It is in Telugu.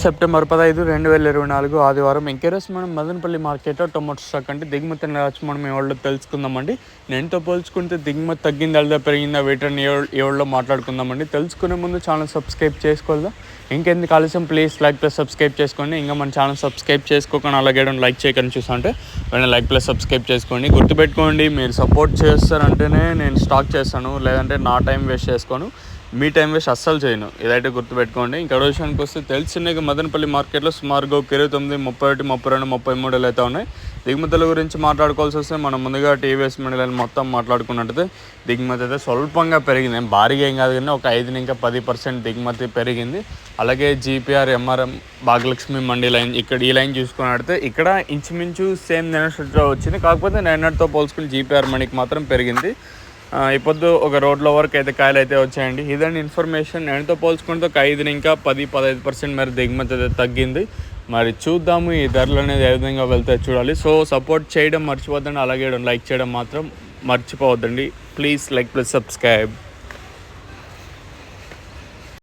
సెప్టెంబర్ 15, 2024 ఆదివారం ఎంకేరస్ మనం మదనపల్లి మార్కెట్లో టొమాటో స్టాక్ అంటే దిగుమతి రావచ్చు మనం ఎవరిలో తెలుసుకుందామండి. నేనుతో పోల్చుకుంటే దిగుమతి తగ్గిందా లేదా పెరిగిందా వీటిని ఎవరిలో మాట్లాడుకుందామండి. తెలుసుకునే ముందు ఛానల్ సబ్స్క్రైబ్ చేసుకోవాలా. ఇంకెందుకు ఆలస్యం, ప్లీజ్ లైక్ ప్లస్ సబ్స్క్రైబ్ చేసుకోండి. ఇంకా మన ఛానల్ సబ్స్క్రైబ్ చేసుకోకుండా అలాగే లైక్ చేయకుండా చూస్తుంటే వెంటనే లైక్ ప్లస్ సబ్స్క్రైబ్ చేసుకోండి. గుర్తుపెట్టుకోండి, మీరు సపోర్ట్ చేస్తారంటేనే నేను స్టాక్ చేస్తాను, లేదంటే నా టైం వేస్ట్ చేసుకోను, మీ టైం వేస్ట్ అస్సలు చేయను. ఇదైతే గుర్తుపెట్టుకోండి. ఇంకా విషయానికి వస్తే తెలిసిన మదనపల్లి మార్కెట్లో సుమారుగా 29, 31, 32, 33 అయితే ఉన్నాయి. దిగుమతుల గురించి మాట్లాడుకోవాల్సి వస్తే మనం ముందుగా టీవీఎస్ మిడిల్ మొత్తం మాట్లాడుకున్నట్టయితే దిగుమతి అయితే స్వల్పంగా పెరిగింది. భారీగా ఏం కాదు కానీ ఒక 5 ఇంకా 10% దిగుమతి పెరిగింది. అలాగే జీపీఆర్, ఎంఆర్ఎం, భాగ్యలక్ష్మి మండి లైన్, ఇక్కడ ఈ లైన్ చూసుకున్నట్టయితే ఇక్కడ ఇంచుమించు సేమ్ నిన్నట్లో వచ్చింది. కాకపోతే నిన్నటితో పోల్చుకుని జీపీఆర్ మండికి మాత్రం పెరిగింది. ఇప్పుడు ఒక రోడ్ల వరకు అయితే కాయలు అయితే వచ్చాయండి. ఇదండి ఇన్ఫర్మేషన్. నేనుతో పోల్చుకుంటే ఒక 5 ఇంకా 10-15% మేర దిగుమతి అయితే తగ్గింది. మరి చూద్దాము ఈ ధరలు అనేది ఏ విధంగా వెళ్తాయి చూడాలి. సో సపోర్ట్ చేయడం మర్చిపోద్దండి, అలాగే లైక్ చేయడం మాత్రం మర్చిపోవద్దండి. Please like plus subscribe.